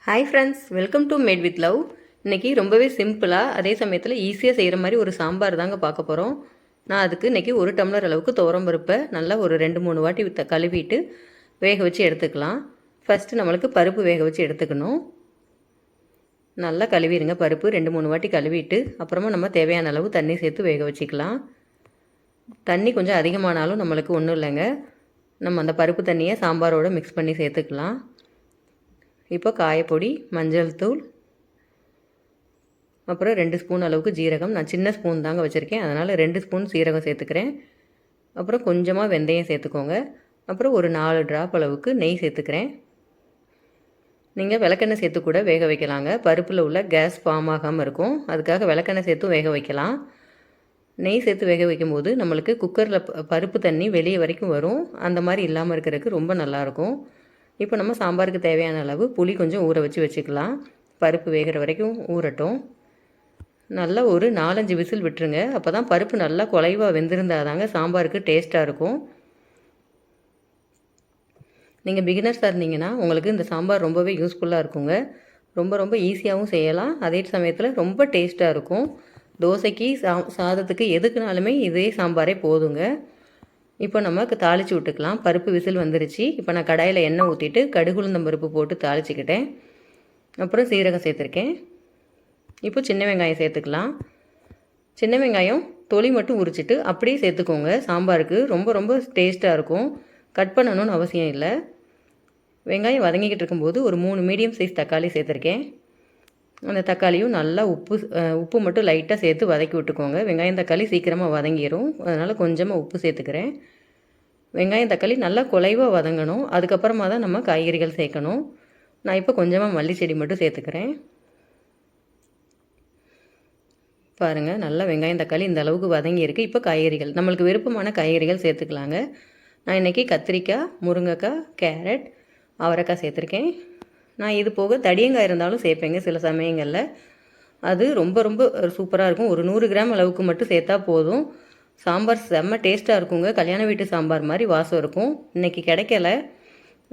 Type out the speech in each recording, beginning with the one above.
Hi friends, welcome to mat with love. இன்றைக்கி ரொம்பவே சிம்பிளாக அதே சமயத்தில் ஈஸியாக செய்கிற மாதிரி ஒரு சாம்பார் தாங்க பார்க்க போகிறோம். நான் அதுக்கு இன்றைக்கி 1 டம்ளர் அளவுக்கு துவரம் பருப்பை நல்லா ஒரு 2-3 வாட்டி கழுவிட்டு வேக வச்சு எடுத்துக்கலாம். ஃபஸ்ட்டு நம்மளுக்கு பருப்பு வேக வச்சு எடுத்துக்கணும். நல்லா கழுவிடுங்க. பருப்பு 2-3 வாட்டி கழுவிட்டு அப்புறமா நம்ம தேவையான அளவு தண்ணி சேர்த்து வேக வச்சுக்கலாம். தண்ணி கொஞ்சம் அதிகமானாலும் நம்மளுக்கு ஒன்றும் இல்லைங்க. நம்ம அந்த பருப்பு தண்ணியை சாம்பாரோடு மிக்ஸ் பண்ணி சேர்த்துக்கலாம். இப்போ காயப்பொடி, மஞ்சள் தூள், அப்புறம் 2 ஸ்பூன் அளவுக்கு ஜீரகம். நான் சின்ன ஸ்பூன் தாங்க வச்சுருக்கேன், அதனால் 2 ஸ்பூன் சீரகம் சேர்த்துக்கிறேன். அப்புறம் கொஞ்சமாக வெந்தயம் சேர்த்துக்கோங்க. அப்புறம் ஒரு 4 ட்ராப் அளவுக்கு நெய் சேர்த்துக்கிறேன். நீங்கள் விளக்கெண்ணெய் சேர்த்து கூட வேக வைக்கலாங்க. பருப்பில் உள்ள கேஸ் ஃபார்ம் ஆகாமல் இருக்கும், அதுக்காக விளக்கெண்ணெய் சேர்த்தும் வேக வைக்கலாம். நெய் சேர்த்து வேக வைக்கும்போது நம்மளுக்கு குக்கரில் பருப்பு தண்ணி வெளியே வரைக்கும் வரும். அந்த மாதிரி இல்லாமல் இருக்கிறதுக்கு ரொம்ப நல்லாயிருக்கும். இப்போ நம்ம சாம்பாருக்கு தேவையான அளவு புளி கொஞ்சம் ஊற வச்சுக்கலாம். பருப்பு வேகிற வரைக்கும் ஊறட்டும். நல்லா ஒரு 4-5 விசில் விட்டுருங்க. அப்போ தான் பருப்பு நல்லா குலைவாக வெந்திருந்தால் தாங்க சாம்பாருக்கு டேஸ்ட்டாக இருக்கும். நீங்கள் பிகினர்ஸாக இருந்தீங்கன்னா உங்களுக்கு இந்த சாம்பார் ரொம்பவே யூஸ்ஃபுல்லாக இருக்குங்க. ரொம்ப ஈஸியாகவும் செய்யலாம், அதே சமயத்தில் ரொம்ப டேஸ்ட்டாக இருக்கும். தோசைக்கு சாதத்துக்கு எதுக்குனாலுமே இதே சாம்பாரே போதுங்க. இப்போ நமக்கு தாளித்து விட்டுக்கலாம். பருப்பு விசில் வந்துருச்சு. இப்போ நான் கடாயில் எண்ணெய் ஊற்றிட்டு கடுகுளுந்தம் பருப்பு போட்டு தாளிச்சிக்கிட்டேன். அப்புறம் சீரகம் சேர்த்துருக்கேன். இப்போ சின்ன வெங்காயம் சேர்த்துக்கலாம். சின்ன வெங்காயம் தொலி மட்டும் உரிச்சிட்டு அப்படியே சேர்த்துக்கோங்க. சாம்பாருக்கு ரொம்ப டேஸ்ட்டாக இருக்கும். கட் பண்ணணும்னு அவசியம் இல்லை. வெங்காயம் வதங்கிக்கிட்டு இருக்கும்போது ஒரு 3 மீடியம் சைஸ் தக்காளி சேர்த்துருக்கேன். அந்த தக்காளியும் நல்லா உப்பு மட்டும் லைட்டாக சேர்த்து வதக்கி விட்டுக்கோங்க. வெங்காயம் தக்காளி சீக்கிரமாக வதங்கிடும், அதனால் கொஞ்சமாக உப்பு சேர்த்துக்கிறேன். வெங்காயம் தக்காளி நல்லா குலைவாக வதங்கணும், அதுக்கப்புறமா தான் நம்ம காய்கறிகள் சேர்க்கணும். நான் இப்போ கொஞ்சமாக மல்லி செடி மட்டும் சேர்த்துக்கிறேன். பாருங்கள், நல்லா வெங்காயம் தக்காளி இந்த அளவுக்கு வதங்கியிருக்கு. இப்போ காய்கறிகள் நம்மளுக்கு விருப்பமான காய்கறிகள் சேர்த்துக்கலாங்க. நான் இன்றைக்கி கத்திரிக்காய், முருங்கைக்காய், கேரட், அவரைக்காய் சேர்த்துருக்கேன். நான் இது போக தடியங்காய் இருந்தாலும் சேர்ப்பேங்க சில சமயங்களில். அது ரொம்ப சூப்பராக இருக்கும். ஒரு 100 கிராம் அளவுக்கு மட்டும் சேர்த்தா போதும். சாம்பார் செம்ம டேஸ்ட்டாக இருக்குங்க. கல்யாண வீட்டு சாம்பார் மாதிரி வாசம் இருக்கும். இன்றைக்கி கிடைக்கல,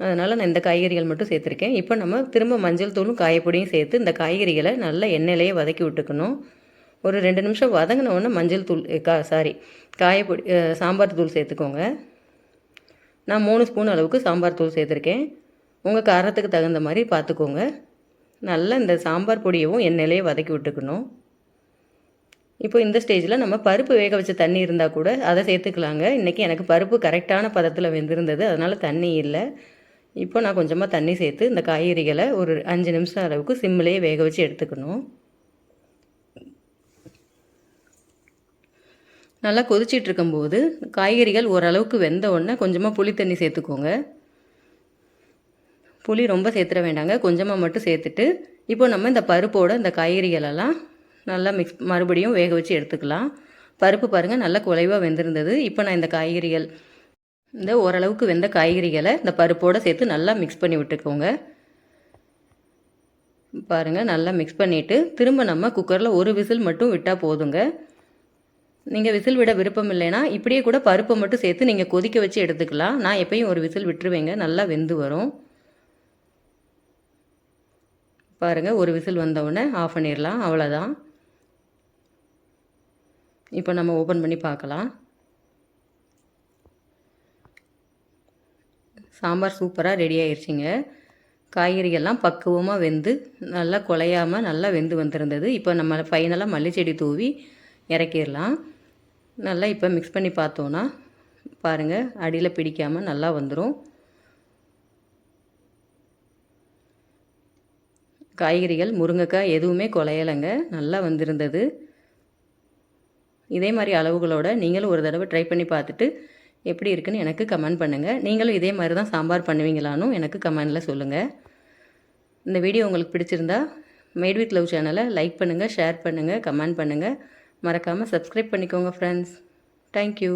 அதனால் நான் இந்த காய்கறிகள் மட்டும் சேர்த்துருக்கேன். இப்போ நம்ம திரும்ப மஞ்சள் தூளும் காயப்பொடியும் சேர்த்து இந்த காய்கறிகளை நல்லா எண்ணெயிலேயே வதக்கி விட்டுக்கணும். ஒரு 2 நிமிஷம் வதங்கினோடனே மஞ்சள் தூள் காயப்பொடி சாம்பார் தூள் சேர்த்துக்கோங்க. நான் 3 ஸ்பூன் அளவுக்கு சாம்பார் தூள் சேர்த்துருக்கேன். உங்கள் காரத்துக்கு தகுந்த மாதிரி பார்த்துக்கோங்க. நல்லா இந்த சாம்பார் பொடியவும் எண்ணெயிலேயே வதக்கி விட்டுக்கணும். இப்போ இந்த ஸ்டேஜில் நம்ம பருப்பு வேக வச்ச தண்ணி இருந்தால் கூட அதை சேர்த்துக்கலாங்க. இன்றைக்கி எனக்கு பருப்பு கரெக்டான பதத்தில் வெந்திருந்தது, அதனால் தண்ணி இல்லை. இப்போ நான் கொஞ்சமாக தண்ணி சேர்த்து இந்த காய்கறிகளை ஒரு 5 நிமிஷம் அளவுக்கு சிம்மிலேயே வேக வச்சு எடுத்துக்கணும். நல்லா கொதிச்சிட்டு இருக்கும்போது காய்கறிகள் ஓரளவுக்கு வெந்த உடனே கொஞ்சமாக புளி தண்ணி சேர்த்துக்கோங்க. புளி ரொம்ப சேர்த்துட வேண்டாங்க, கொஞ்சமாக மட்டும் சேர்த்துட்டு இப்போ நம்ம இந்த பருப்போடு இந்த காய்கறிகளெல்லாம் நல்லா மறுபடியும் வேக வச்சு எடுத்துக்கலாம். பருப்பு பாருங்கள் நல்லா குலைவாக வெந்திருந்தது. இப்போ நான் இந்த ஓரளவுக்கு வெந்த காய்கறிகளை இந்த பருப்போடு சேர்த்து நல்லா மிக்ஸ் பண்ணி விட்டுக்கோங்க. பாருங்கள், நல்லா மிக்ஸ் பண்ணிவிட்டு திரும்ப நம்ம குக்கரில் ஒரு விசில் மட்டும் விட்டால் போதுங்க. நீங்கள் விசில் விட விருப்பம் இல்லைன்னா இப்படியே கூட பருப்பை மட்டும் சேர்த்து நீங்கள் கொதிக்க வச்சு எடுத்துக்கலாம். நான் எப்பயும் ஒரு விசில் விட்டுருவேங்க, நல்லா வெந்து வரும். பாருங்கள், ஒரு விசில் வந்தவுடனே ஆஃப் பண்ணிடலாம், அவ்வளோதான். இப்போ நம்ம ஓப்பன் பண்ணி பார்க்கலாம். சாம்பார் சூப்பராக ரெடி ஆயிடுச்சிங்க. காய்கறிகள்லாம் பக்குவமாக வெந்து நல்லா குலையாமல் நல்லா வெந்து வந்திருந்தது. இப்போ நம்ம ஃபைனலாக மல்லிச்செடி தூவி இறக்கிடலாம். நல்லா இப்போ மிக்ஸ் பண்ணி பார்த்தோன்னா பாருங்கள், அடியில் பிடிக்காமல் நல்லா வந்துடும். காய்கறிகள் முருங்கைக்காய் எதுவுமே குலையலைங்க, நல்லா வந்திருந்தது. இதே மாதிரி அளவுகளோடு நீங்களும் ஒரு தடவை ட்ரை பண்ணி பார்த்துட்டு எப்படி இருக்குன்னு எனக்கு கமெண்ட் பண்ணுங்கள். நீங்களும் இதே மாதிரி தான் சாம்பார் பண்ணுவீங்களான்னு எனக்கு கமெண்டில் சொல்லுங்கள். இந்த வீடியோ உங்களுக்கு பிடிச்சிருந்தா மேட் வித் லவ் சேனலை லைக் பண்ணுங்கள், ஷேர் பண்ணுங்கள், கமெண்ட் பண்ணுங்கள். மறக்காமல் சப்ஸ்கிரைப் பண்ணிக்கோங்க ஃப்ரெண்ட்ஸ். தேங்க்யூ.